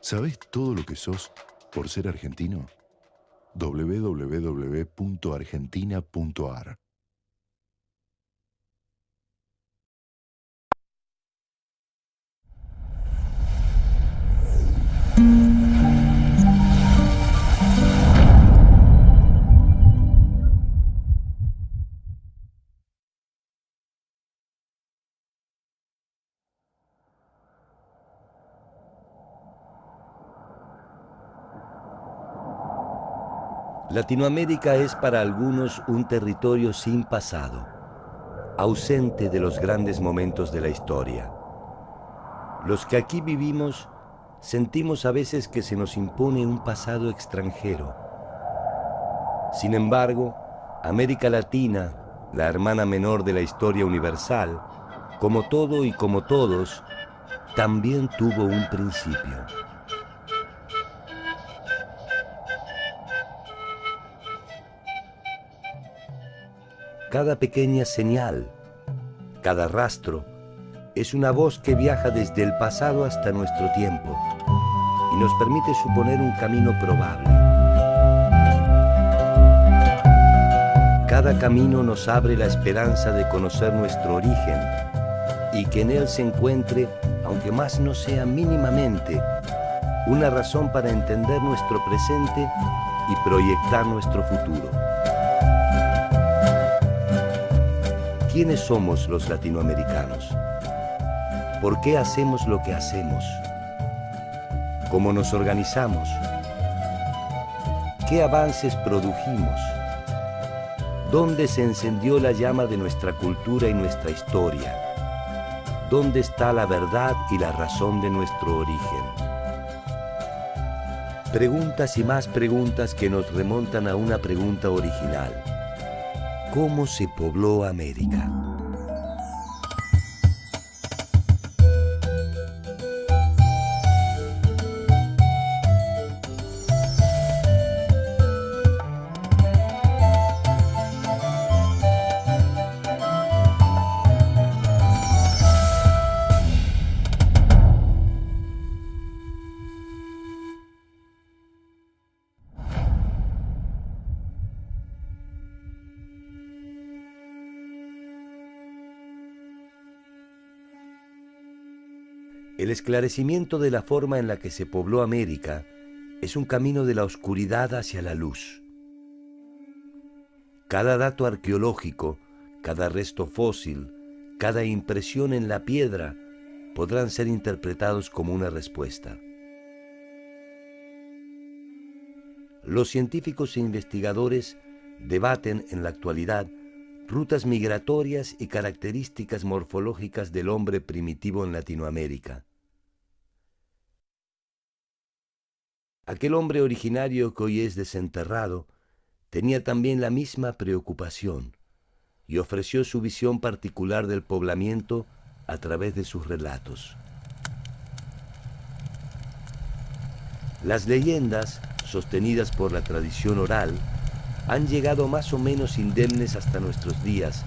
¿Sabés todo lo que sos por ser argentino? www.argentina.ar. Latinoamérica es para algunos un territorio sin pasado, ausente de los grandes momentos de la historia. Los que aquí vivimos sentimos a veces que se nos impone un pasado extranjero. Sin embargo, América Latina, la hermana menor de la historia universal, como todo y como todos, también tuvo un principio. Cada pequeña señal, cada rastro, es una voz que viaja desde el pasado hasta nuestro tiempo y nos permite suponer un camino probable. Cada camino nos abre la esperanza de conocer nuestro origen y que en él se encuentre, aunque más no sea mínimamente, una razón para entender nuestro presente y proyectar nuestro futuro. ¿Quiénes somos los latinoamericanos? ¿Por qué hacemos lo que hacemos? ¿Cómo nos organizamos? ¿Qué avances produjimos? ¿Dónde se encendió la llama de nuestra cultura y nuestra historia? ¿Dónde está la verdad y la razón de nuestro origen? Preguntas y más preguntas que nos remontan a una pregunta original. ¿Cómo se pobló América? El esclarecimiento de la forma en la que se pobló América es un camino de la oscuridad hacia la luz. Cada dato arqueológico, cada resto fósil, cada impresión en la piedra podrán ser interpretados como una respuesta. Los científicos e investigadores debaten en la actualidad rutas migratorias y características morfológicas del hombre primitivo en Latinoamérica. Aquel hombre originario que hoy es desenterrado tenía también la misma preocupación y ofreció su visión particular del poblamiento a través de sus relatos. Las leyendas, sostenidas por la tradición oral, han llegado más o menos indemnes hasta nuestros días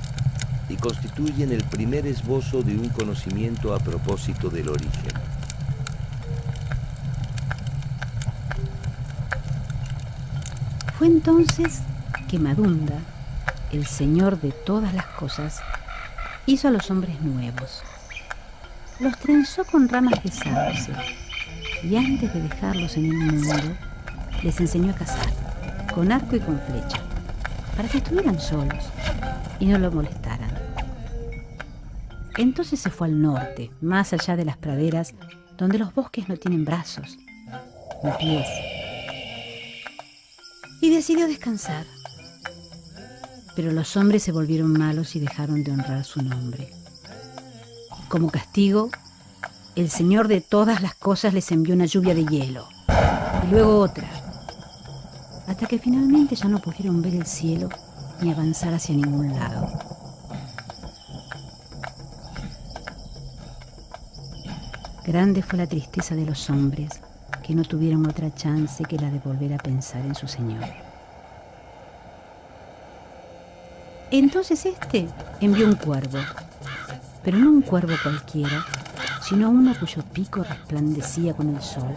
y constituyen el primer esbozo de un conocimiento a propósito del origen. Fue entonces que Madunda, el señor de todas las cosas, hizo a los hombres nuevos. Los trenzó con ramas de sauce y antes de dejarlos en el mundo, les enseñó a cazar, con arco y con flecha, para que estuvieran solos y no lo molestaran. Entonces se fue al norte, más allá de las praderas, donde los bosques no tienen brazos ni pies, y decidió descansar. Pero los hombres se volvieron malos y dejaron de honrar su nombre. Como castigo, el Señor de todas las cosas les envió una lluvia de hielo, y luego otra, hasta que finalmente ya no pudieron ver el cielo ni avanzar hacia ningún lado. Grande fue la tristeza de los hombres, que no tuvieron otra chance que la de volver a pensar en su Señor. Entonces éste envió un cuervo, pero no un cuervo cualquiera, sino uno cuyo pico resplandecía con el sol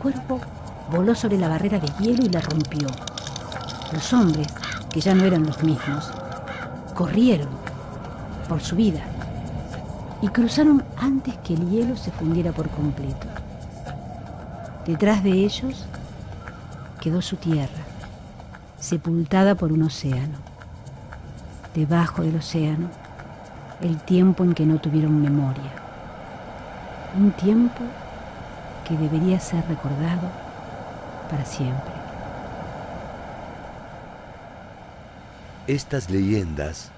cuervo voló sobre la barrera de hielo y la rompió. Los hombres, que ya no eran los mismos, corrieron por su vida y cruzaron antes que el hielo se fundiera por completo. Detrás de ellos quedó su tierra, sepultada por un océano. Debajo del océano, el tiempo en que no tuvieron memoria. Un tiempo que debería ser recordado para siempre. Estas leyendas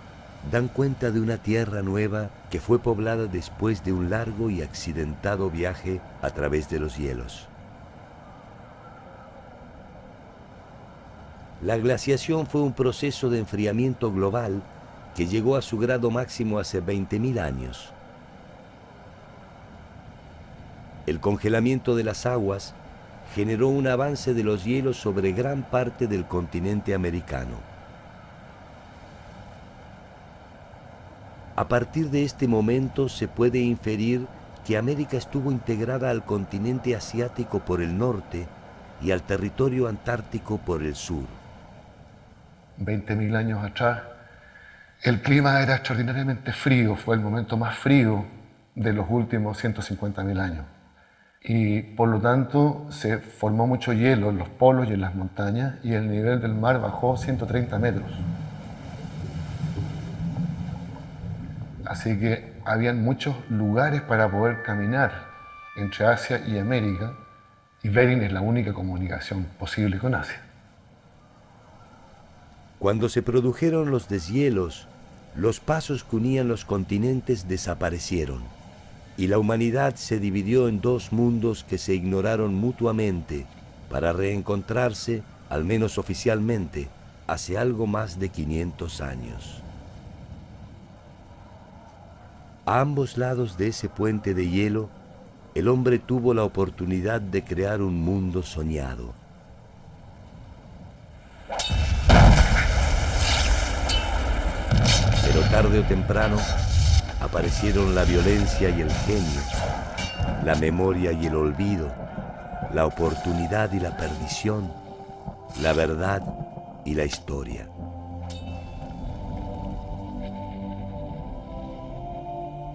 dan cuenta de una tierra nueva que fue poblada después de un largo y accidentado viaje a través de los hielos. La glaciación fue un proceso de enfriamiento global que llegó a su grado máximo hace 20.000 años. El congelamiento de las aguas generó un avance de los hielos sobre gran parte del continente americano. A partir de este momento se puede inferir que América estuvo integrada al continente asiático por el norte y al territorio antártico por el sur. 20.000 años atrás, el clima era extraordinariamente frío, fue el momento más frío de los últimos 150.000 años. Y por lo tanto se formó mucho hielo en los polos y en las montañas y el nivel del mar bajó 130 metros. Así que habían muchos lugares para poder caminar entre Asia y América, y Bering es la única comunicación posible con Asia. Cuando se produjeron los deshielos, los pasos que unían los continentes desaparecieron y la humanidad se dividió en dos mundos que se ignoraron mutuamente para reencontrarse, al menos oficialmente, hace algo más de 500 años. A ambos lados de ese puente de hielo, el hombre tuvo la oportunidad de crear un mundo soñado. Pero tarde o temprano aparecieron la violencia y el genio, la memoria y el olvido, la oportunidad y la perdición, la verdad y la historia.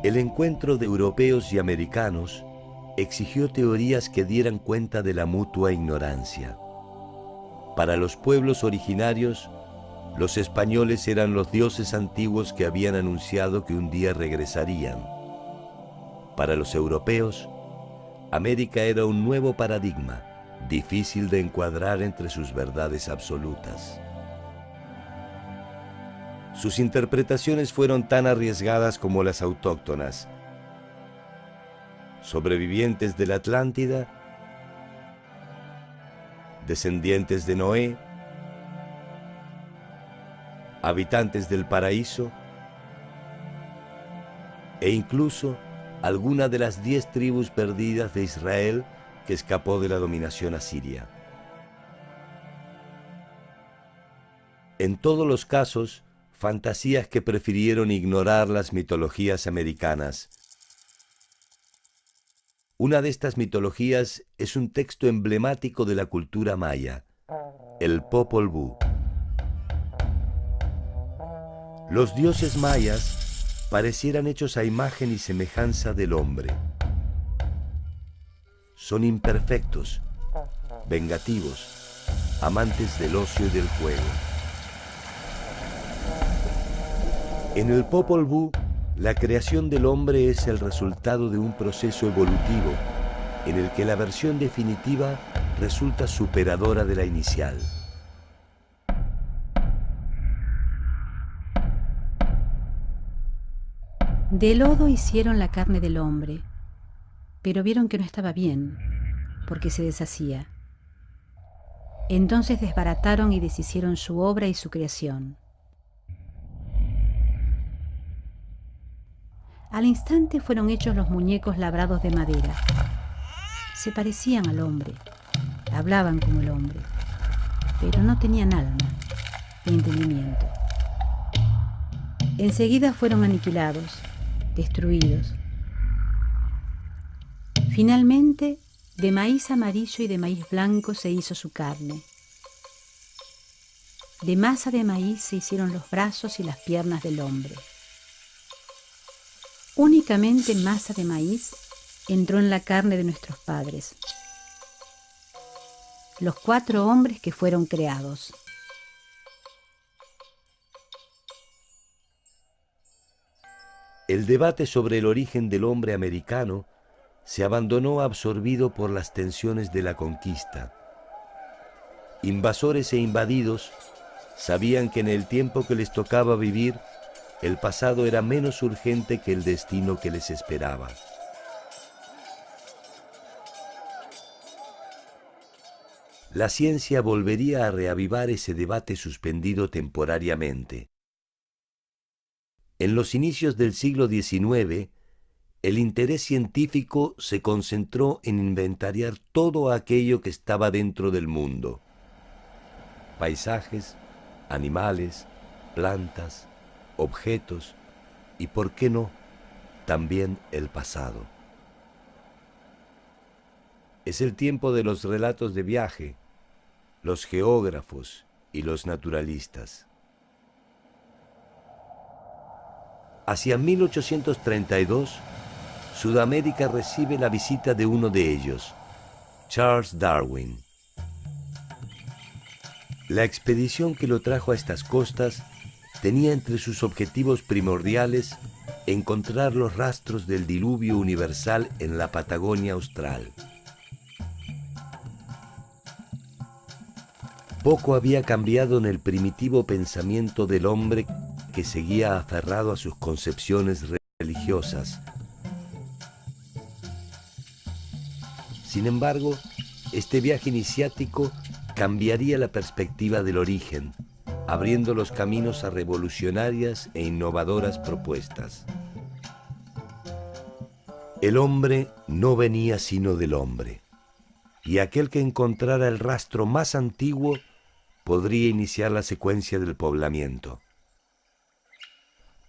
El encuentro de europeos y americanos exigió teorías que dieran cuenta de la mutua ignorancia. Para los pueblos originarios, los españoles eran los dioses antiguos que habían anunciado que un día regresarían. Para los europeos, América era un nuevo paradigma, difícil de encuadrar entre sus verdades absolutas. Sus interpretaciones fueron tan arriesgadas como las autóctonas. Sobrevivientes de la Atlántida, descendientes de Noé, habitantes del paraíso e incluso alguna de las 10 tribus perdidas de Israel que escapó de la dominación asiria. En todos los casos, fantasías que prefirieron ignorar las mitologías americanas. Una de estas mitologías es un texto emblemático de la cultura maya, el Popol Vuh. Los dioses mayas parecieran hechos a imagen y semejanza del hombre. Son imperfectos, vengativos, amantes del ocio y del juego. En el Popol Vuh, la creación del hombre es el resultado de un proceso evolutivo en el que la versión definitiva resulta superadora de la inicial. De lodo hicieron la carne del hombre, pero vieron que no estaba bien, porque se deshacía. Entonces desbarataron y deshicieron su obra y su creación. Al instante fueron hechos los muñecos labrados de madera. Se parecían al hombre, hablaban como el hombre, pero no tenían alma ni entendimiento. Enseguida fueron aniquilados, destruidos. Finalmente De maíz amarillo y de maíz blanco se hizo su carne. De masa de maíz se hicieron los brazos y las piernas del hombre. Únicamente masa de maíz entró en la carne de nuestros padres, los 4 hombres que fueron creados. El debate sobre el origen del hombre americano se abandonó absorbido por las tensiones de la conquista. Invasores e invadidos sabían que en el tiempo que les tocaba vivir, el pasado era menos urgente que el destino que les esperaba. La ciencia volvería a reavivar ese debate suspendido temporariamente. En los inicios del siglo XIX, el interés científico se concentró en inventariar todo aquello que estaba dentro del mundo. Paisajes, animales, plantas, objetos y, ¿por qué no?, también el pasado. Es el tiempo de los relatos de viaje, los geógrafos y los naturalistas. Hacia 1832, Sudamérica recibe la visita de uno de ellos, Charles Darwin. La expedición que lo trajo a estas costas tenía entre sus objetivos primordiales encontrar los rastros del diluvio universal en la Patagonia austral. Poco había cambiado en el primitivo pensamiento del hombre que seguía aferrado a sus concepciones religiosas. Sin embargo, este viaje iniciático cambiaría la perspectiva del origen, abriendo los caminos a revolucionarias e innovadoras propuestas. El hombre no venía sino del hombre, y aquel que encontrara el rastro más antiguo podría iniciar la secuencia del poblamiento.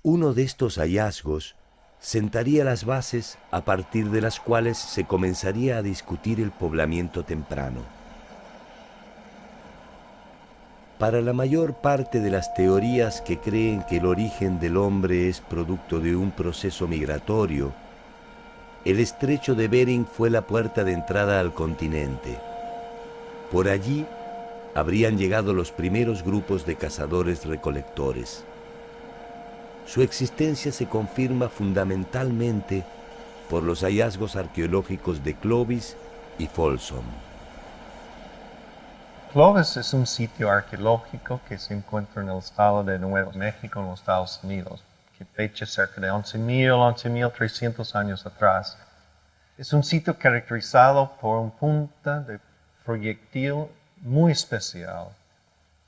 Uno de estos hallazgos sentaría las bases a partir de las cuales se comenzaría a discutir el poblamiento temprano. Para la mayor parte de las teorías que creen que el origen del hombre es producto de un proceso migratorio, el estrecho de Bering fue la puerta de entrada al continente. Por allí habrían llegado los primeros grupos de cazadores-recolectores. Su existencia se confirma fundamentalmente por los hallazgos arqueológicos de Clovis y Folsom. Clovis es un sitio arqueológico que se encuentra en el estado de Nuevo México, en los Estados Unidos, que fecha cerca de 11.300 años atrás. Es un sitio caracterizado por un punta de proyectil muy especial,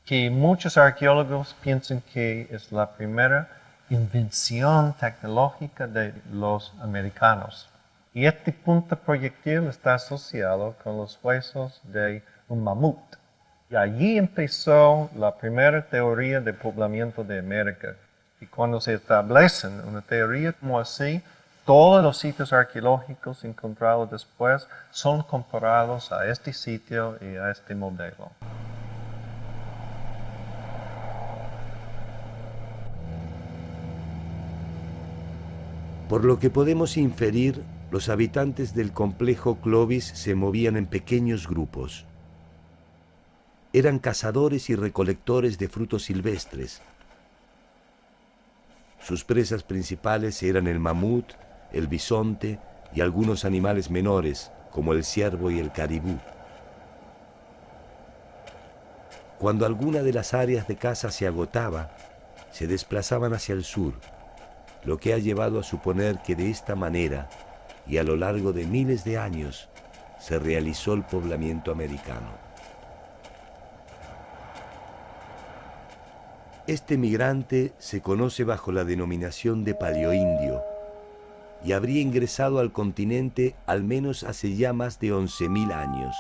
que muchos arqueólogos piensan que es la primera invención tecnológica de los americanos. Y este punta proyectil está asociado con los huesos de un mamut. Y allí empezó la primera teoría de poblamiento de América. Y cuando se establece una teoría como así, todos los sitios arqueológicos encontrados después son comparados a este sitio y a este modelo. Por lo que podemos inferir, los habitantes del complejo Clovis se movían en pequeños grupos. Eran cazadores y recolectores de frutos silvestres. Sus presas principales eran el mamut, el bisonte y algunos animales menores, como el ciervo y el caribú. Cuando alguna de las áreas de caza se agotaba, se desplazaban hacia el sur, lo que ha llevado a suponer que de esta manera, y a lo largo de miles de años, se realizó el poblamiento americano. Este migrante se conoce bajo la denominación de paleoindio y habría ingresado al continente al menos hace ya más de 11.000 años.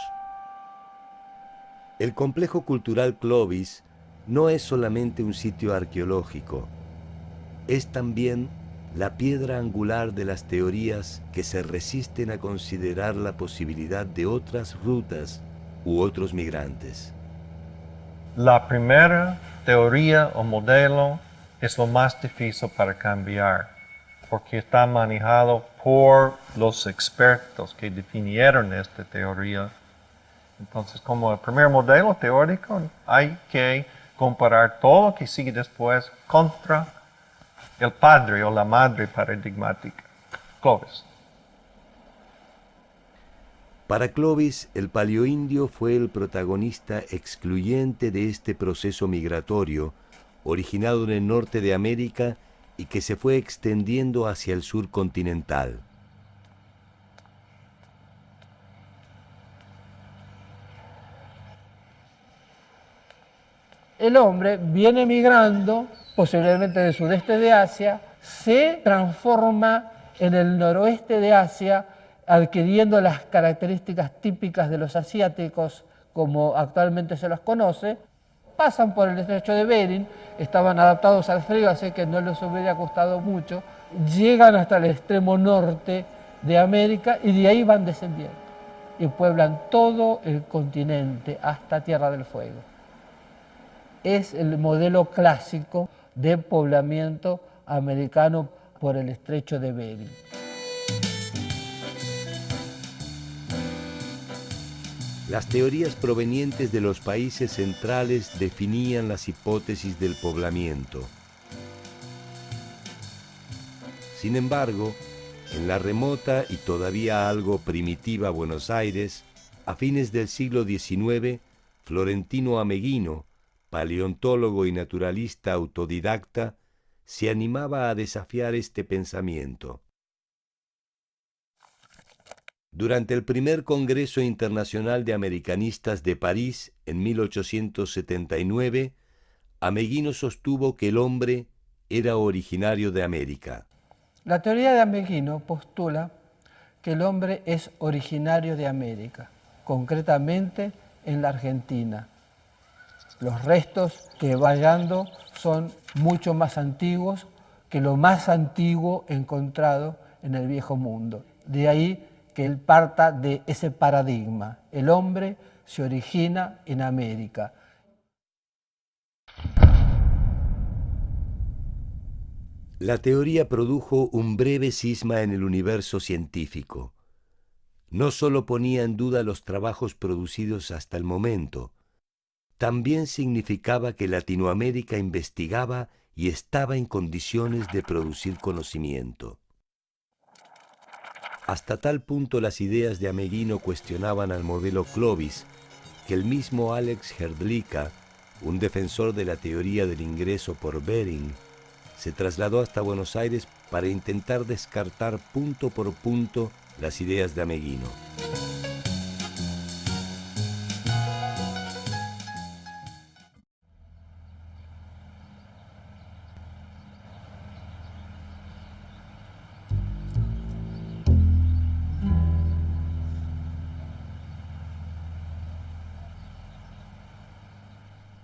El complejo cultural Clovis no es solamente un sitio arqueológico, es también la piedra angular de las teorías que se resisten a considerar la posibilidad de otras rutas u otros migrantes. La primera teoría o modelo es lo más difícil para cambiar, porque está manejado por los expertos que definieron esta teoría. Entonces, como el primer modelo teórico, hay que comparar todo lo que sigue después contra el padre o la madre paradigmática, Clovis. Para Clovis, el paleoindio fue el protagonista excluyente de este proceso migratorio, originado en el norte de América y que se fue extendiendo hacia el sur continental. El hombre viene migrando, posiblemente del sudeste de Asia, se transforma en el noroeste de Asia, adquiriendo las características típicas de los asiáticos, como actualmente se los conoce, pasan por el estrecho de Bering, estaban adaptados al frío, así que no les hubiera costado mucho, llegan hasta el extremo norte de América y de ahí van descendiendo y pueblan todo el continente hasta Tierra del Fuego. Es el modelo clásico de poblamiento americano por el estrecho de Bering. Las teorías provenientes de los países centrales definían las hipótesis del poblamiento. Sin embargo, en la remota y todavía algo primitiva Buenos Aires, a fines del siglo XIX, Florentino Ameghino, paleontólogo y naturalista autodidacta, se animaba a desafiar este pensamiento. Durante el primer Congreso Internacional de Americanistas de París, en 1879, Ameghino sostuvo que el hombre era originario de América. La teoría de Ameghino postula que el hombre es originario de América, concretamente en la Argentina. Los restos que va hallando son mucho más antiguos que lo más antiguo encontrado en el Viejo Mundo. De ahí que él parta de ese paradigma. El hombre se origina en América. La teoría produjo un breve cisma en el universo científico. No solo ponía en duda los trabajos producidos hasta el momento, también significaba que Latinoamérica investigaba y estaba en condiciones de producir conocimiento. Hasta tal punto las ideas de Ameghino cuestionaban al modelo Clovis, que el mismo Alex Hrdlicka, un defensor de la teoría del ingreso por Bering, se trasladó hasta Buenos Aires para intentar descartar punto por punto las ideas de Ameghino.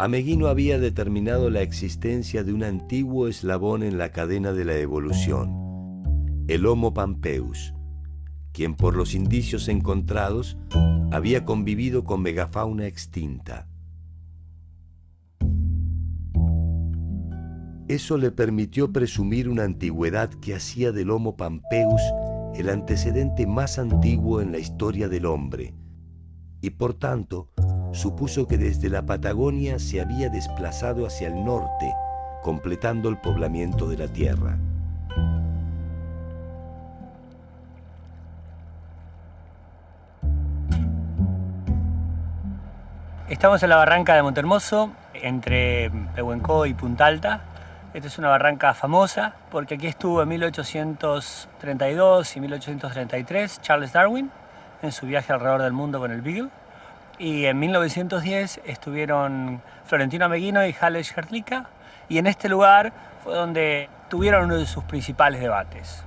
Ameghino había determinado la existencia de un antiguo eslabón en la cadena de la evolución, el Homo pampeus, quien por los indicios encontrados había convivido con megafauna extinta. Eso le permitió presumir una antigüedad que hacía del Homo pampeus el antecedente más antiguo en la historia del hombre, y por tanto supuso que desde la Patagonia se había desplazado hacia el norte, completando el poblamiento de la Tierra. Estamos en la barranca de Montehermoso, entre Pehuenco y Punta Alta. Esta es una barranca famosa porque aquí estuvo en 1832 y 1833 Charles Darwin en su viaje alrededor del mundo con el Beagle. Y en 1910 estuvieron Florentino Ameghino y Alex Hrdlicka, y en este lugar fue donde tuvieron uno de sus principales debates.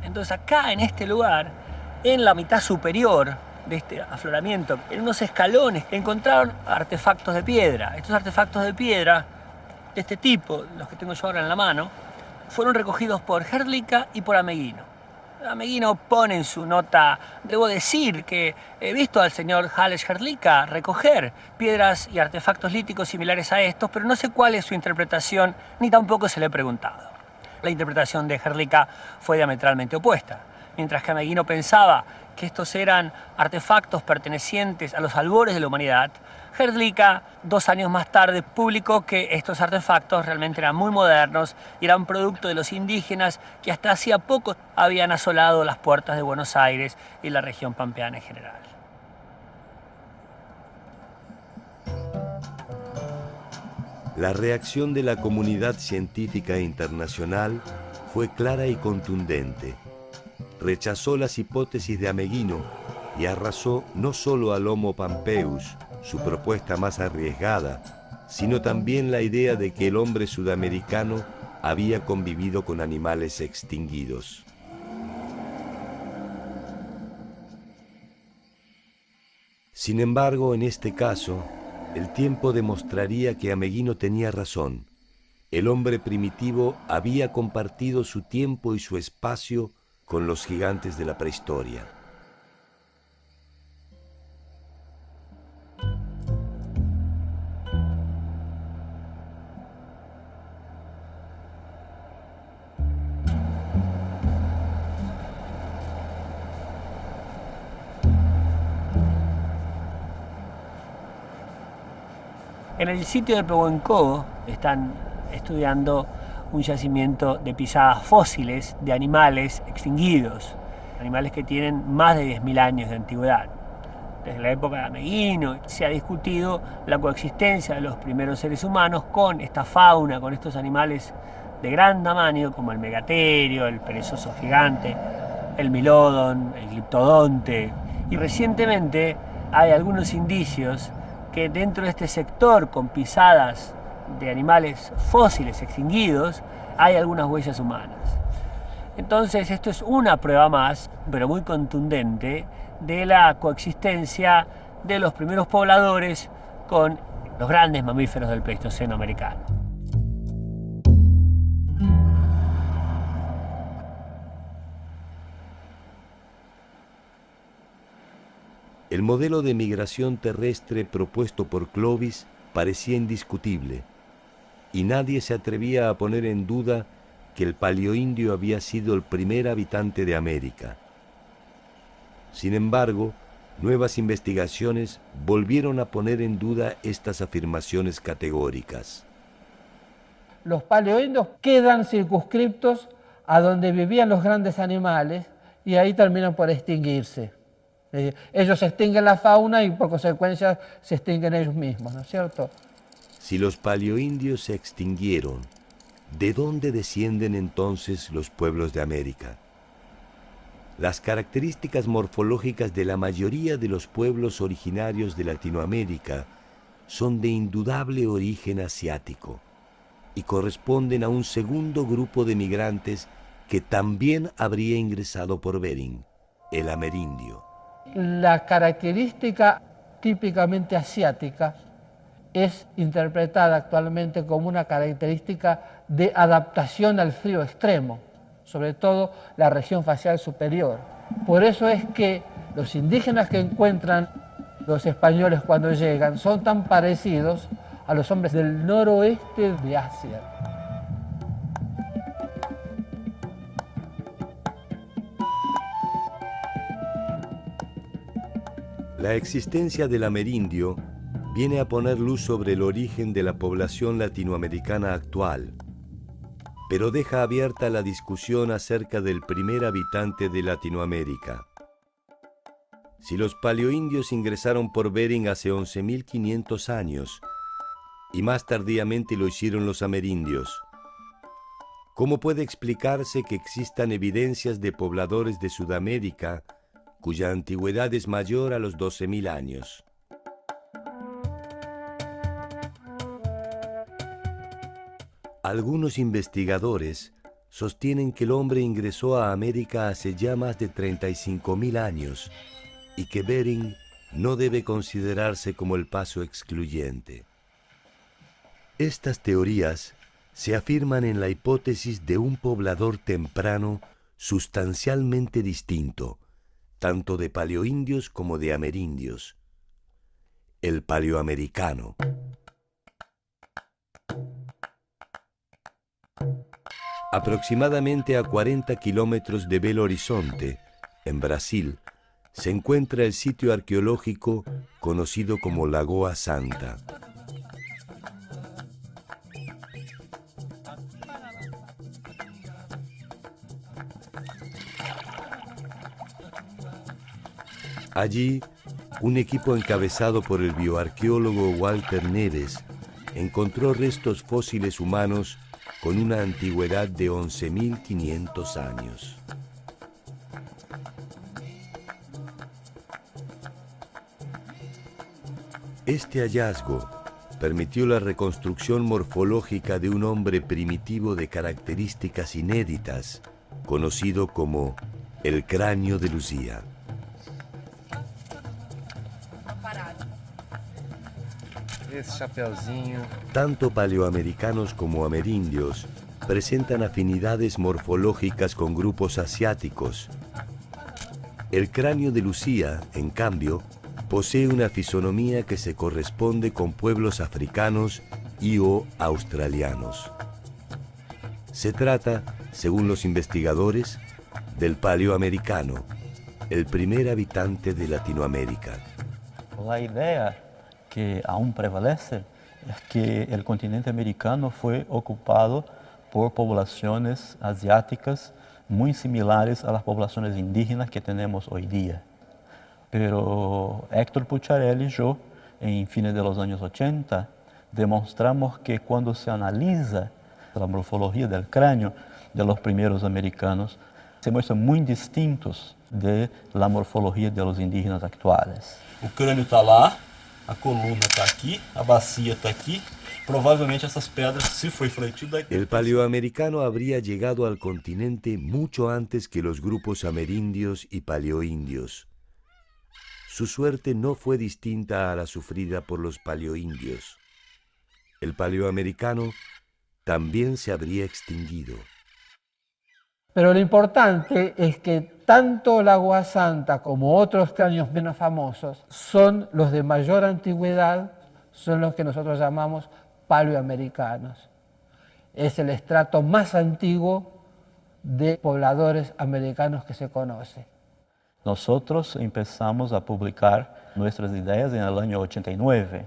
Entonces acá en este lugar, en la mitad superior, de este afloramiento, en unos escalones, encontraron artefactos de piedra. Estos artefactos de piedra, de este tipo, los que tengo yo ahora en la mano, fueron recogidos por Hrdlicka y por Ameghino. Ameghino pone en su nota: debo decir que he visto al señor Hallej Hrdlicka recoger piedras y artefactos líticos similares a estos, pero no sé cuál es su interpretación, ni tampoco se le he preguntado. La interpretación de Hrdlicka fue diametralmente opuesta. Mientras que Ameghino pensaba que estos eran artefactos pertenecientes a los albores de la humanidad, Hrdlicka, 2 años más tarde, publicó que estos artefactos realmente eran muy modernos y eran producto de los indígenas que hasta hacía poco habían asolado las puertas de Buenos Aires y la región pampeana en general. La reacción de la comunidad científica internacional fue clara y contundente. Rechazó las hipótesis de Ameghino y arrasó no solo al Homo pampeus, su propuesta más arriesgada, sino también la idea de que el hombre sudamericano había convivido con animales extinguidos. Sin embargo, en este caso, el tiempo demostraría que Ameghino tenía razón. El hombre primitivo había compartido su tiempo y su espacio con los gigantes de la prehistoria. En el sitio de Pehuencovo están estudiando un yacimiento de pisadas fósiles de animales extinguidos, animales que tienen más de 10.000 años de antigüedad. Desde la época de Ameghino se ha discutido la coexistencia de los primeros seres humanos con esta fauna, con estos animales de gran tamaño como el megaterio, el perezoso gigante, el milodon, el gliptodonte. Y recientemente hay algunos indicios que dentro de este sector con pisadas de animales fósiles extinguidos hay algunas huellas humanas. Entonces esto es una prueba más, pero muy contundente, de la coexistencia de los primeros pobladores con los grandes mamíferos del Pleistoceno americano. El modelo de migración terrestre propuesto por Clovis parecía indiscutible, y nadie se atrevía a poner en duda que el paleoindio había sido el primer habitante de América. Sin embargo, nuevas investigaciones volvieron a poner en duda estas afirmaciones categóricas. Los paleoindios quedan circunscriptos a donde vivían los grandes animales y ahí terminan por extinguirse. Ellos extinguen la fauna y por consecuencia se extinguen ellos mismos, ¿no es cierto? Si los paleoindios se extinguieron, ¿de dónde descienden entonces los pueblos de América? Las características morfológicas de la mayoría de los pueblos originarios de Latinoamérica son de indudable origen asiático y corresponden a un segundo grupo de migrantes que también habría ingresado por Bering, el amerindio. La característica típicamente asiática es interpretada actualmente como una característica de adaptación al frío extremo, sobre todo la región facial superior. Por eso es que los indígenas que encuentran los españoles cuando llegan son tan parecidos a los hombres del noroeste de Asia. La existencia del amerindio viene a poner luz sobre el origen de la población latinoamericana actual, pero deja abierta la discusión acerca del primer habitante de Latinoamérica. Si los paleoindios ingresaron por Bering hace 11.500 años, y más tardíamente lo hicieron los amerindios, ¿cómo puede explicarse que existan evidencias de pobladores de Sudamérica cuya antigüedad es mayor a los 12.000 años? Algunos investigadores sostienen que el hombre ingresó a América hace ya más de 35.000 años y que Bering no debe considerarse como el paso excluyente. Estas teorías se afirman en la hipótesis de un poblador temprano sustancialmente distinto, tanto de paleoindios como de amerindios, el paleoamericano. Aproximadamente a 40 kilómetros de Belo Horizonte, en Brasil, se encuentra el sitio arqueológico conocido como Lagoa Santa. Allí, un equipo encabezado por el bioarqueólogo Walter Neves encontró restos fósiles humanos con una antigüedad de 11.500 años. Este hallazgo permitió la reconstrucción morfológica de un hombre primitivo de características inéditas, conocido como el cráneo de Luzia. Tanto paleoamericanos como amerindios presentan afinidades morfológicas con grupos asiáticos. El cráneo de Luzia, en cambio, posee una fisonomía que se corresponde con pueblos africanos y o australianos. Se trata, según los investigadores, del paleoamericano, el primer habitante de Latinoamérica. La idea que aún prevalece es que el continente americano fue ocupado por poblaciones asiáticas muy similares a las poblaciones indígenas que tenemos hoy día. Pero Héctor Pucciarelli y yo, en fines de los años 80, demostramos que cuando se analiza la morfología del cráneo de los primeros americanos, se muestran muy distintos de la morfología de los indígenas actuales. O crânio está lá, a coluna está aquí, a bacia está aquí. Provavelmente essas pedras, se foi fletido... El paleoamericano habría llegado al continente mucho antes que los grupos amerindios y paleoindios. Su suerte no fue distinta a la sufrida por los paleoindios. El paleoamericano también se habría extinguido. Pero lo importante es que tanto Lagoa Santa como otros cráneos menos famosos son los de mayor antigüedad, son los que nosotros llamamos paleoamericanos. Es el estrato más antiguo de pobladores americanos que se conoce. Nosotros empezamos a publicar nuestras ideas en el año 89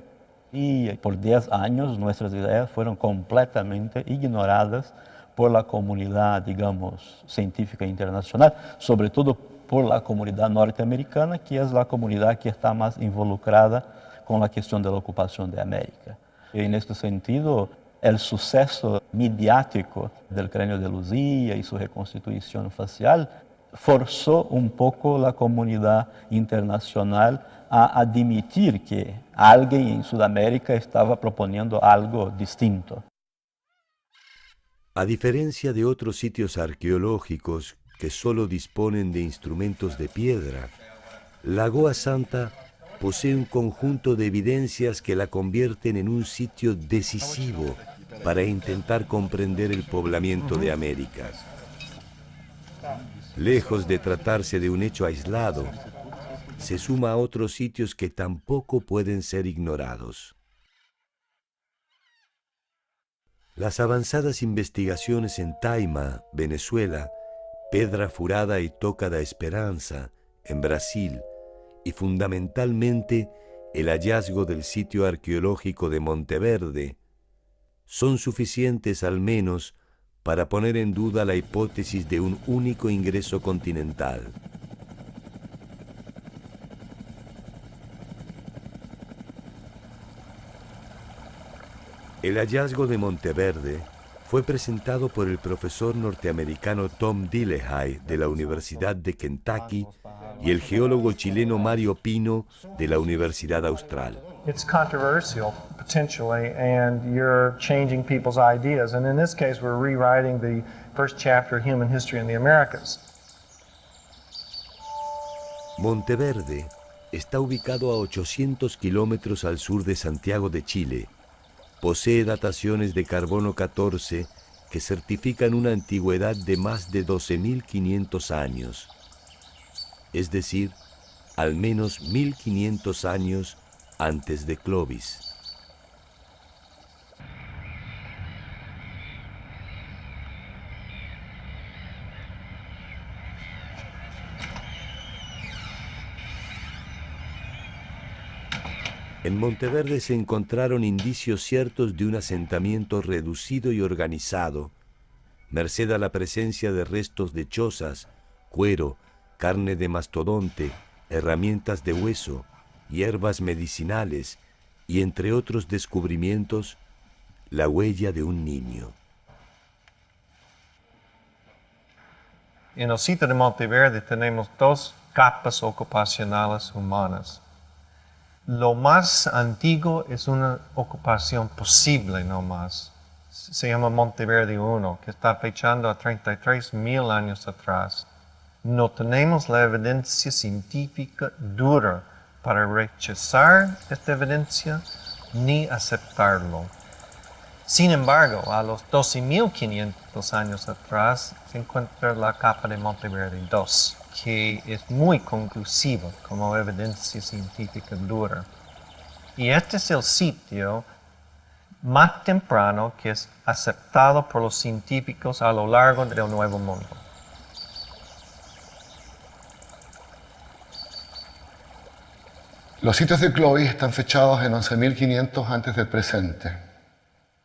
y por 10 años nuestras ideas fueron completamente ignoradas por la comunidad, digamos, científica internacional, sobre todo por la comunidad norteamericana, que es la comunidad que está más involucrada con la cuestión de la ocupación de América. Y en este sentido, el suceso mediático del cráneo de Luzia y su reconstitución facial forzó un poco la comunidad internacional a admitir que alguien en Sudamérica estaba proponiendo algo distinto. A diferencia de otros sitios arqueológicos que solo disponen de instrumentos de piedra, Lagoa Santa posee un conjunto de evidencias que la convierten en un sitio decisivo para intentar comprender el poblamiento de América. Lejos de tratarse de un hecho aislado, se suma a otros sitios que tampoco pueden ser ignorados. Las avanzadas investigaciones en Taima, Venezuela, Pedra Furada y Toca da Esperanza, en Brasil, y fundamentalmente el hallazgo del sitio arqueológico de Monteverde, son suficientes al menos para poner en duda la hipótesis de un único ingreso continental. El hallazgo de Monteverde fue presentado por el profesor norteamericano Tom Dillehay de la Universidad de Kentucky y el geólogo chileno Mario Pino de la Universidad Austral. It's controversial, potentially, and you're changing people's ideas. And in this case, we're rewriting the first chapter of human history in the Americas. Monteverde está ubicado a 800 kilómetros al sur de Santiago de Chile. Posee dataciones de carbono 14 que certifican una antigüedad de más de 12.500 años. Es decir, al menos 1.500 años antes de Clovis. En Monteverde se encontraron indicios ciertos de un asentamiento reducido y organizado, merced a la presencia de restos de chozas, cuero, carne de mastodonte, herramientas de hueso, hierbas medicinales y, entre otros descubrimientos, la huella de un niño. En el sitio de Monteverde tenemos dos capas ocupacionales humanas. Lo más antiguo es una ocupación posible nomás. Se llama Monteverde I, que está fechando a 33.000 años atrás. No tenemos la evidencia científica dura para rechazar esta evidencia ni aceptarlo. Sin embargo, a los 12.500 años atrás se encuentra la capa de Monteverde II, que es muy conclusiva como evidencia científica dura. Y este es el sitio más temprano que es aceptado por los científicos a lo largo del Nuevo Mundo. Los sitios de Clovis están fechados en 11.500 antes del presente.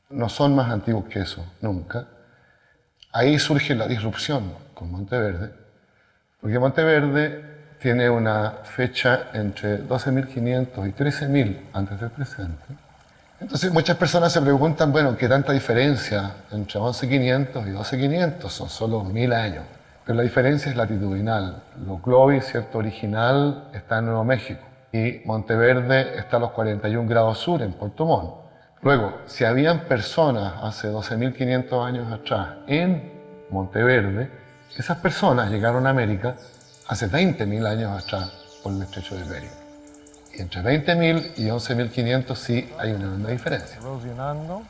No son más antiguos que eso, nunca. Ahí surge la disrupción con Monteverde, porque Monteverde tiene una fecha entre 12.500 y 13.000 antes del presente. Entonces muchas personas se preguntan, bueno, ¿qué tanta diferencia entre 11.500 y 12.500? Son solo 1.000 años. Pero la diferencia es latitudinal. Lo Clovis, cierto, original, está en Nuevo México y Monteverde está a los 41 grados sur, en Puerto Montt. Luego, si habían personas hace 12.500 años atrás en Monteverde, esas personas llegaron a América hace 20.000 años atrás por el estrecho de Bering. Y entre 20.000 y 11.500 sí hay una enorme diferencia. Erosionando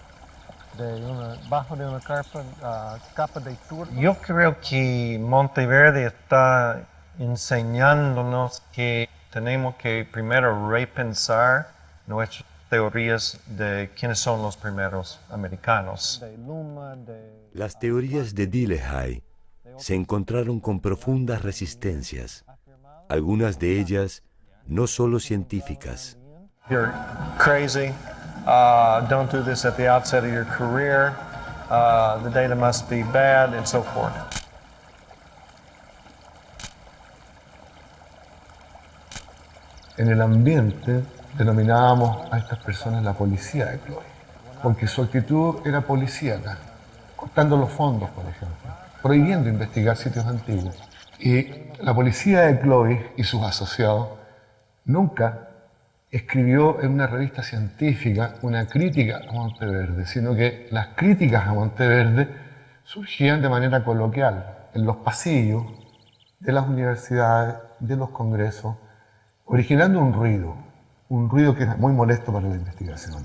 bajo de una capa de turba. Yo creo que Monteverde está enseñándonos que tenemos que primero repensar nuestras teorías de quiénes son los primeros americanos. Las teorías de Dillehay se encontraron con profundas resistencias, algunas de ellas no solo científicas. You're crazy. Don't do this at the outset of your career. The data must be bad, and so forth. En el ambiente denominábamos a estas personas la policía de Clovis, porque su actitud era policíaca, cortando los fondos, por ejemplo, prohibiendo investigar sitios antiguos. Y la policía de Clovis y sus asociados nunca escribió en una revista científica una crítica a Monteverde, sino que las críticas a Monteverde surgían de manera coloquial, en los pasillos de las universidades, de los congresos, originando un ruido que es muy molesto para la investigación.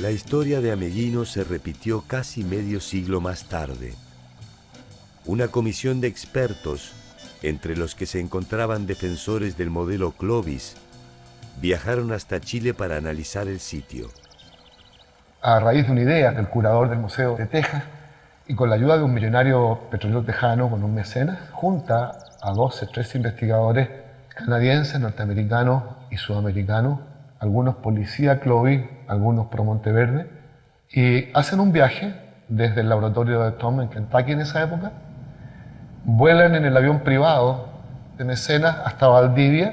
La historia de Ameghino se repitió casi medio siglo más tarde. Una comisión de expertos, entre los que se encontraban defensores del modelo Clovis, viajaron hasta Chile para analizar el sitio. A raíz de una idea del curador del Museo de Texas y con la ayuda de un millonario petrolero tejano con un mecenas, junta a 13 investigadores canadienses, norteamericanos y sudamericanos, algunos policía Clovis, algunos pro Monteverde, y hacen un viaje desde el laboratorio de Tom en Kentucky en esa época, vuelan en el avión privado de mecenas hasta Valdivia.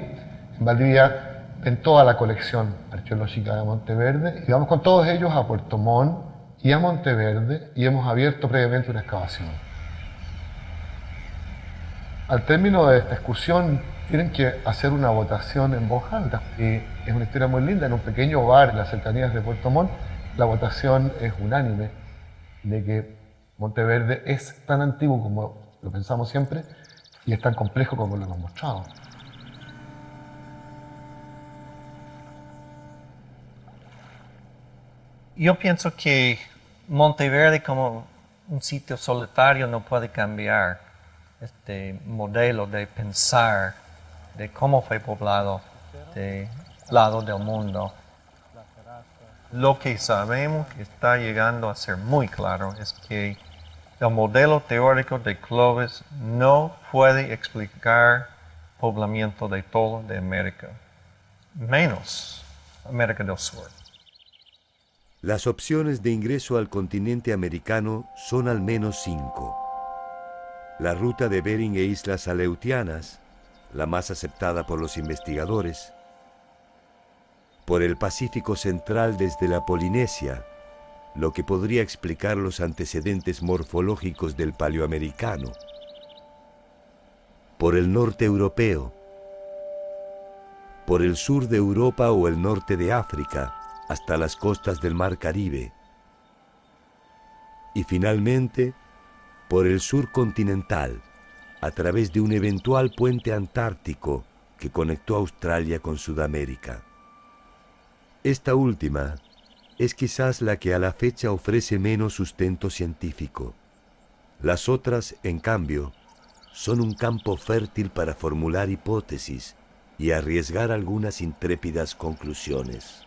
En Valdivia ven toda la colección arqueológica de Monteverde y vamos con todos ellos a Puerto Montt y a Monteverde y hemos abierto previamente una excavación. Al término de esta excursión tienen que hacer una votación en voz alta y es una historia muy linda. En un pequeño bar en las cercanías de Puerto Montt la votación es unánime de que Monteverde es tan antiguo como lo pensamos siempre Y es tan complejo como lo hemos mostrado. Yo pienso que Monteverde como un sitio solitario no puede cambiar este modelo de pensar de cómo fue poblado de lado del mundo. Lo que sabemos que está llegando a ser muy claro es que el modelo teórico de Clovis no puede explicar poblamiento de todo de América, menos América del Sur. Las opciones de ingreso al continente americano son al menos 5. La ruta de Bering e Islas Aleutianas, la más aceptada por los investigadores. Por el Pacífico Central desde la Polinesia, lo que podría explicar los antecedentes morfológicos del paleoamericano. Por el norte europeo. Por el sur de Europa o el norte de África, hasta las costas del Mar Caribe. Y finalmente, por el sur continental, a través de un eventual puente antártico que conectó Australia con Sudamérica. Esta última es quizás la que a la fecha ofrece menos sustento científico. Las otras, en cambio, son un campo fértil para formular hipótesis y arriesgar algunas intrépidas conclusiones.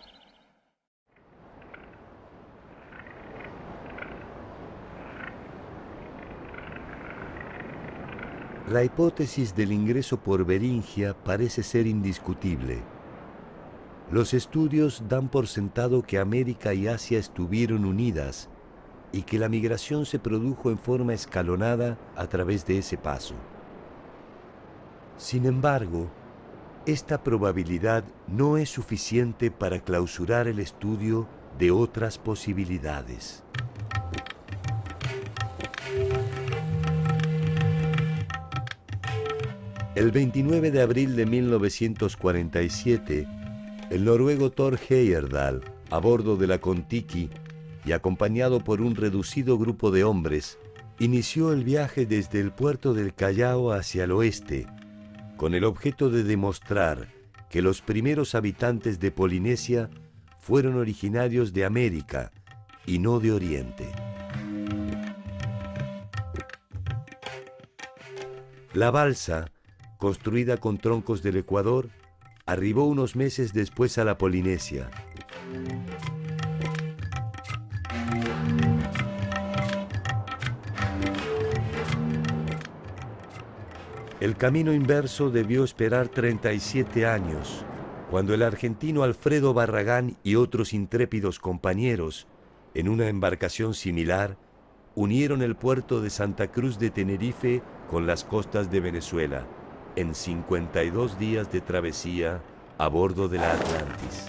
La hipótesis del ingreso por Beringia parece ser indiscutible. Los estudios dan por sentado que América y Asia estuvieron unidas y que la migración se produjo en forma escalonada a través de ese paso. Sin embargo, esta probabilidad no es suficiente para clausurar el estudio de otras posibilidades. El 29 de abril de 1947, el noruego Thor Heyerdahl, a bordo de la Kon-Tiki y acompañado por un reducido grupo de hombres, inició el viaje desde el puerto del Callao hacia el oeste, con el objeto de demostrar que los primeros habitantes de Polinesia fueron originarios de América y no de Oriente. La balsa, construida con troncos del Ecuador, arribó unos meses después a la Polinesia. El camino inverso debió esperar 37 años, cuando el argentino Alfredo Barragán y otros intrépidos compañeros, en una embarcación similar, unieron el puerto de Santa Cruz de Tenerife con las costas de Venezuela, en 52 días de travesía a bordo de la Atlantis.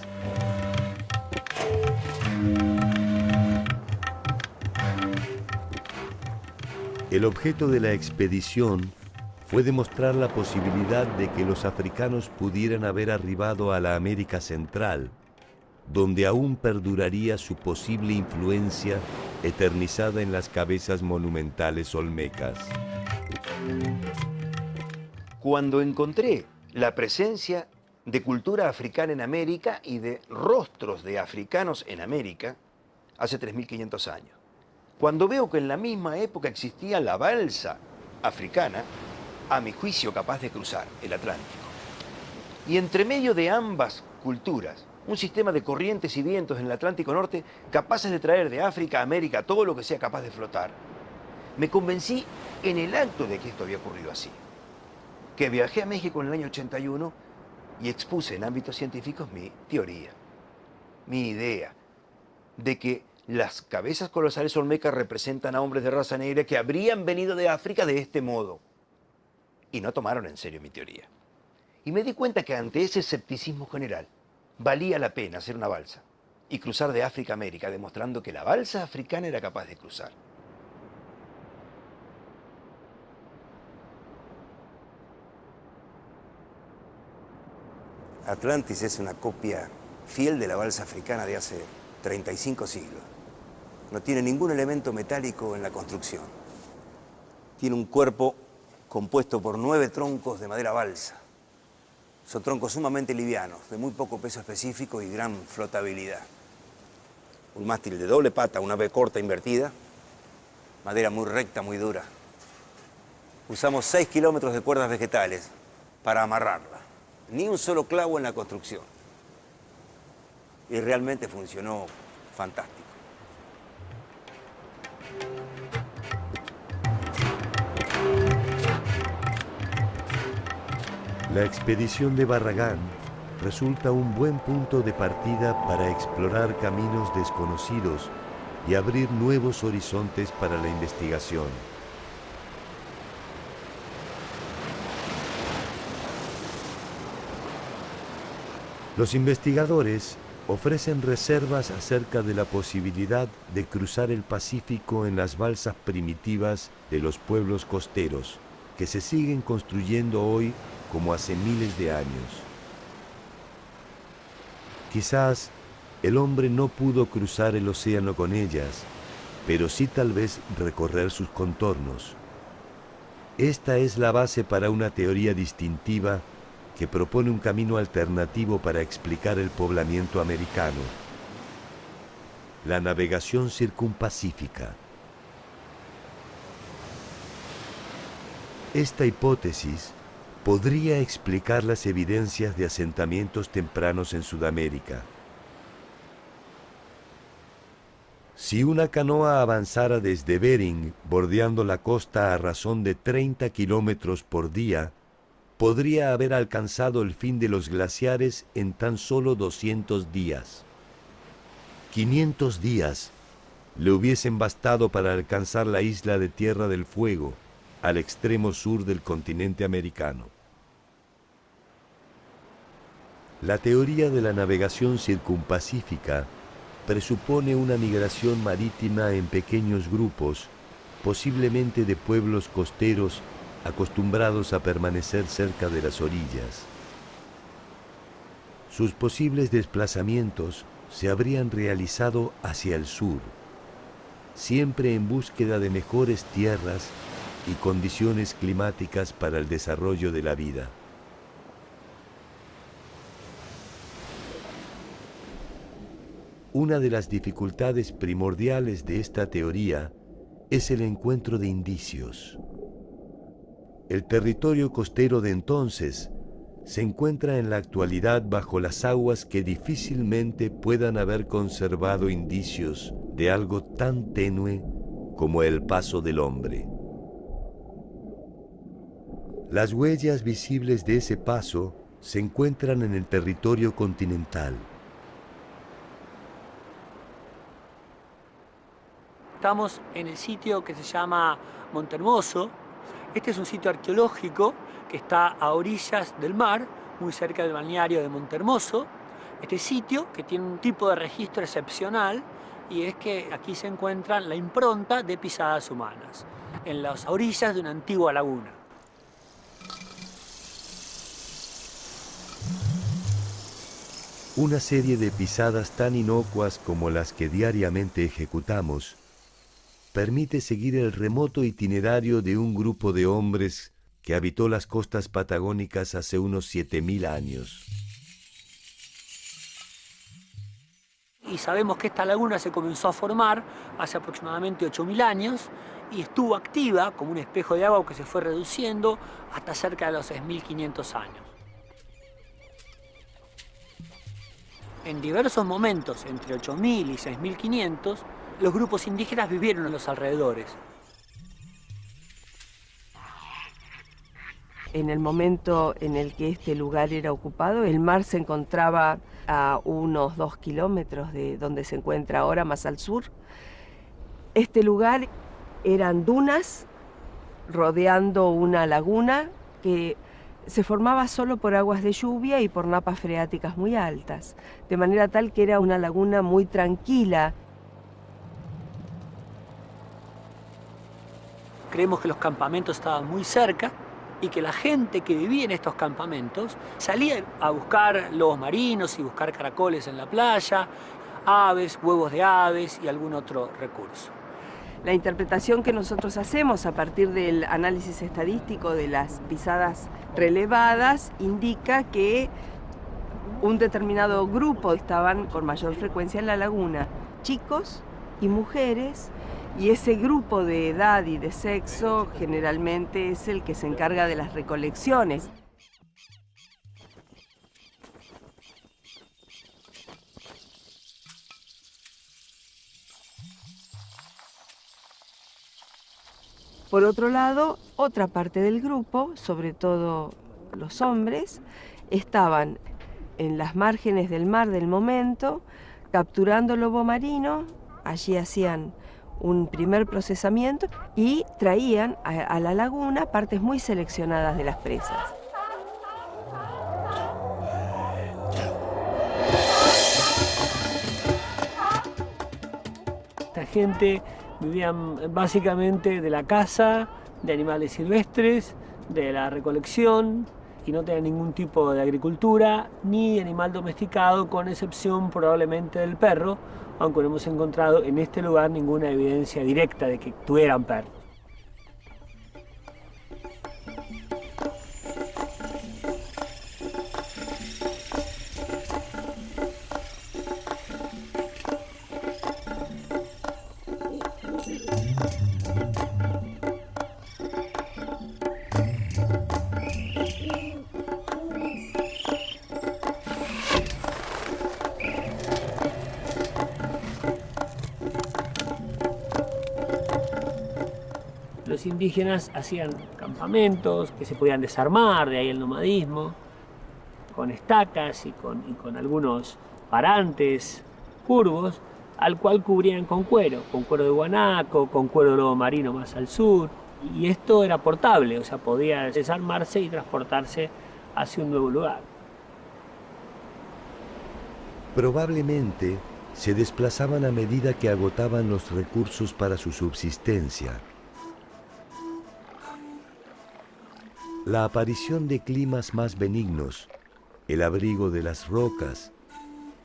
El objeto de la expedición fue demostrar la posibilidad de que los africanos pudieran haber arribado a la América Central, donde aún perduraría su posible influencia eternizada en las cabezas monumentales olmecas. Cuando encontré la presencia de cultura africana en América y de rostros de africanos en América hace 3.500 años. Cuando veo que en la misma época existía la balsa africana, a mi juicio capaz de cruzar el Atlántico. Y entre medio de ambas culturas, un sistema de corrientes y vientos en el Atlántico Norte capaces de traer de África a América todo lo que sea capaz de flotar. Me convencí en el acto de que esto había ocurrido así. Que viajé a México en el año 81 y expuse en ámbitos científicos mi teoría, mi idea de que las cabezas colosales olmecas representan a hombres de raza negra que habrían venido de África de este modo. Y no tomaron en serio mi teoría. Y me di cuenta que ante ese escepticismo general valía la pena hacer una balsa y cruzar de África a América, demostrando que la balsa africana era capaz de cruzar. Atlantis es una copia fiel de la balsa africana de hace 35 siglos. No tiene ningún elemento metálico en la construcción. Tiene un cuerpo compuesto por 9 troncos de madera balsa. Son troncos sumamente livianos, de muy poco peso específico y gran flotabilidad. Un mástil de doble pata, una B corta invertida, madera muy recta, muy dura. Usamos 6 kilómetros de cuerdas vegetales para amarrarla. Ni un solo clavo en la construcción. Y realmente funcionó fantástico. La expedición de Barragán resulta un buen punto de partida para explorar caminos desconocidos y abrir nuevos horizontes para la investigación. Los investigadores ofrecen reservas acerca de la posibilidad de cruzar el Pacífico en las balsas primitivas de los pueblos costeros, que se siguen construyendo hoy como hace miles de años. Quizás el hombre no pudo cruzar el océano con ellas, pero sí tal vez recorrer sus contornos. Esta es la base para una teoría distintiva que propone un camino alternativo para explicar el poblamiento americano: la navegación circumpacífica. Esta hipótesis podría explicar las evidencias de asentamientos tempranos en Sudamérica. Si una canoa avanzara desde Bering, bordeando la costa a razón de 30 kilómetros por día, podría haber alcanzado el fin de los glaciares en tan solo 200 días. 500 días le hubiesen bastado para alcanzar la isla de Tierra del Fuego, al extremo sur del continente americano. La teoría de la navegación circumpacífica presupone una migración marítima en pequeños grupos, posiblemente de pueblos costeros acostumbrados a permanecer cerca de las orillas. Sus posibles desplazamientos se habrían realizado hacia el sur, siempre en búsqueda de mejores tierras y condiciones climáticas para el desarrollo de la vida. Una de las dificultades primordiales de esta teoría es el encuentro de indicios. El territorio costero de entonces se encuentra en la actualidad bajo las aguas que difícilmente puedan haber conservado indicios de algo tan tenue como el paso del hombre. Las huellas visibles de ese paso se encuentran en el territorio continental. Estamos en el sitio que se llama Montehermoso. Este es un sitio arqueológico que está a orillas del mar, muy cerca del balneario de Montehermoso. Este sitio que tiene un tipo de registro excepcional, y es que aquí se encuentra la impronta de pisadas humanas, en las orillas de una antigua laguna. Una serie de pisadas tan inocuas como las que diariamente ejecutamos permite seguir el remoto itinerario de un grupo de hombres que habitó las costas patagónicas hace unos 7.000 años. Y sabemos que esta laguna se comenzó a formar hace aproximadamente 8.000 años y estuvo activa como un espejo de agua que se fue reduciendo hasta cerca de los 6.500 años. En diversos momentos, entre 8.000 y 6.500, los grupos indígenas vivieron en los alrededores. En el momento en el que este lugar era ocupado, el mar se encontraba a unos 2 kilómetros de donde se encuentra ahora, más al sur. Este lugar eran dunas rodeando una laguna que se formaba solo por aguas de lluvia y por napas freáticas muy altas, de manera tal que era una laguna muy tranquila. Creemos que los campamentos estaban muy cerca y que la gente que vivía en estos campamentos salía a buscar lobos marinos y buscar caracoles en la playa, aves, huevos de aves y algún otro recurso. La interpretación que nosotros hacemos a partir del análisis estadístico de las pisadas relevadas indica que un determinado grupo estaban con mayor frecuencia en la laguna, chicos y mujeres, y ese grupo de edad y de sexo generalmente es el que se encarga de las recolecciones. Por otro lado, otra parte del grupo, sobre todo los hombres, estaban en las márgenes del mar del momento, capturando lobo marino. Allí hacían un primer procesamiento y traían a la laguna partes muy seleccionadas de las presas. Esta gente vivían básicamente de la caza, de animales silvestres, de la recolección, y no tenían ningún tipo de agricultura ni animal domesticado, con excepción probablemente del perro, aunque no hemos encontrado en este lugar ninguna evidencia directa de que tuvieran perro. Los indígenas hacían campamentos que se podían desarmar, de ahí el nomadismo, con estacas y con algunos parantes curvos, al cual cubrían con cuero de guanaco, con cuero de lobo marino más al sur. Y esto era portable, o sea, podía desarmarse y transportarse hacia un nuevo lugar. Probablemente se desplazaban a medida que agotaban los recursos para su subsistencia. La aparición de climas más benignos, el abrigo de las rocas,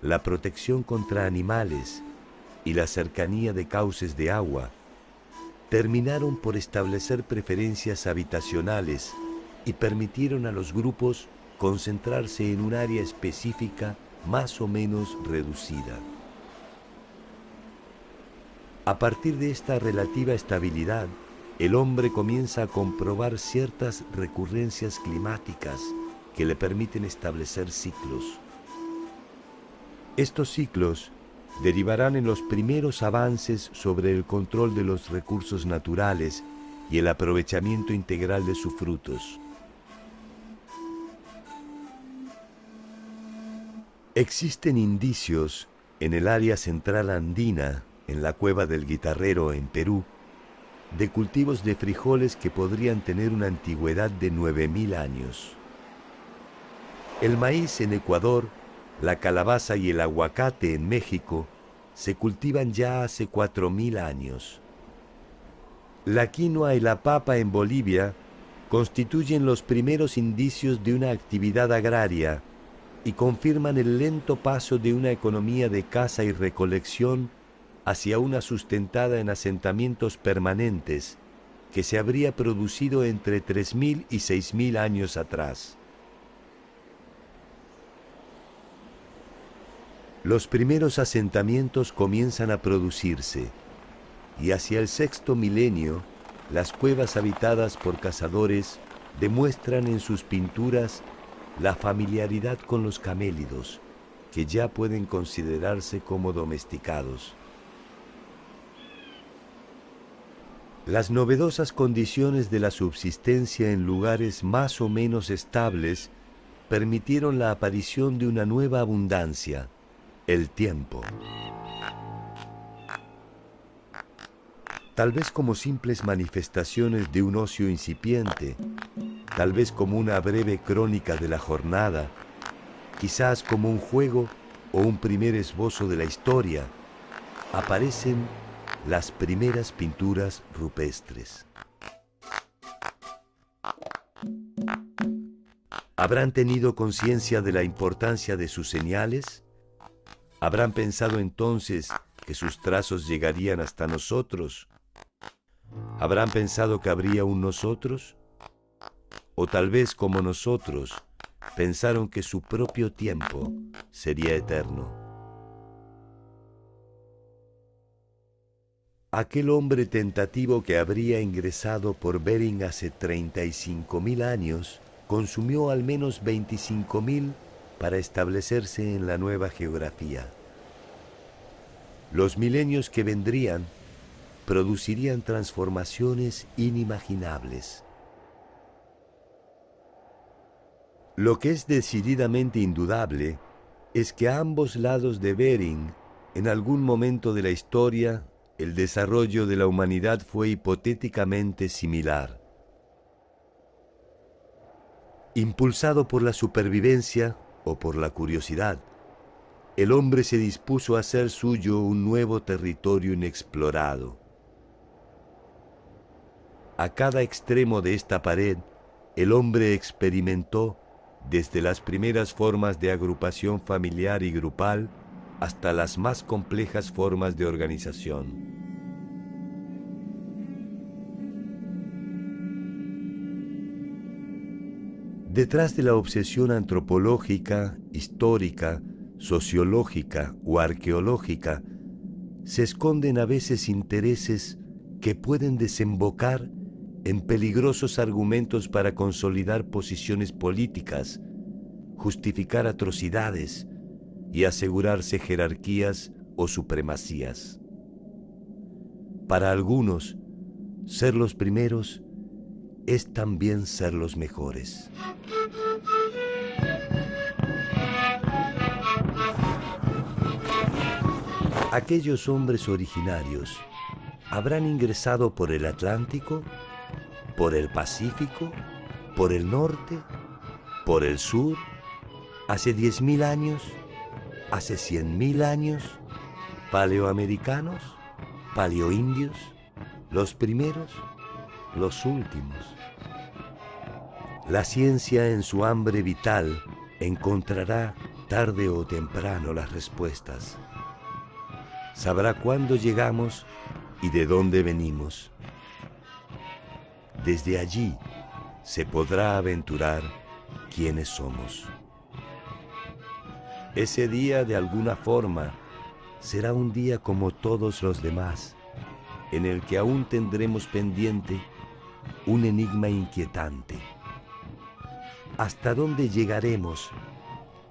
la protección contra animales y la cercanía de cauces de agua terminaron por establecer preferencias habitacionales y permitieron a los grupos concentrarse en un área específica más o menos reducida. A partir de esta relativa estabilidad, el hombre comienza a comprobar ciertas recurrencias climáticas que le permiten establecer ciclos. Estos ciclos derivarán en los primeros avances sobre el control de los recursos naturales y el aprovechamiento integral de sus frutos. Existen indicios en el área central andina, en la Cueva del Guitarrero en Perú, de cultivos de frijoles que podrían tener una antigüedad de 9.000 años. El maíz en Ecuador, la calabaza y el aguacate en México se cultivan ya hace 4.000 años. La quinoa y la papa en Bolivia constituyen los primeros indicios de una actividad agraria y confirman el lento paso de una economía de caza y recolección hacia una sustentada en asentamientos permanentes que se habría producido entre 3.000 y 6.000 años atrás. Los primeros asentamientos comienzan a producirse y hacia el sexto milenio las cuevas habitadas por cazadores demuestran en sus pinturas la familiaridad con los camélidos, que ya pueden considerarse como domesticados. Las novedosas condiciones de la subsistencia en lugares más o menos estables permitieron la aparición de una nueva abundancia, el tiempo. Tal vez como simples manifestaciones de un ocio incipiente, tal vez como una breve crónica de la jornada, quizás como un juego o un primer esbozo de la historia, aparecen las primeras pinturas rupestres. ¿Habrán tenido conciencia de la importancia de sus señales? ¿Habrán pensado entonces que sus trazos llegarían hasta nosotros? ¿Habrán pensado que habría un nosotros? O tal vez, como nosotros, pensaron que su propio tiempo sería eterno. Aquel hombre tentativo que habría ingresado por Bering hace 35.000 años consumió al menos 25.000 para establecerse en la nueva geografía. Los milenios que vendrían producirían transformaciones inimaginables. Lo que es decididamente indudable es que a ambos lados de Bering, en algún momento de la historia, el desarrollo de la humanidad fue hipotéticamente similar. Impulsado por la supervivencia o por la curiosidad, el hombre se dispuso a hacer suyo un nuevo territorio inexplorado. A cada extremo de esta pared, el hombre experimentó desde las primeras formas de agrupación familiar y grupal hasta las más complejas formas de organización. Detrás de la obsesión antropológica, histórica, sociológica o arqueológica, se esconden a veces intereses que pueden desembocar en peligrosos argumentos para consolidar posiciones políticas, justificar atrocidades y asegurarse jerarquías o supremacías. Para algunos, ser los primeros es también ser los mejores. Aquellos hombres originarios habrán ingresado por el Atlántico, por el Pacífico, por el norte, por el sur, hace 10.000 años, hace 100.000 años, paleoamericanos, paleoindios, los primeros, los últimos. La ciencia en su hambre vital encontrará tarde o temprano las respuestas. Sabrá cuándo llegamos y de dónde venimos. Desde allí se podrá aventurar quiénes somos. Ese día, de alguna forma, será un día como todos los demás, en el que aún tendremos pendiente un enigma inquietante. ¿Hasta dónde llegaremos?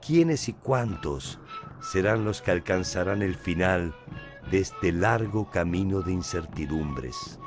¿Quiénes y cuántos serán los que alcanzarán el final de este largo camino de incertidumbres?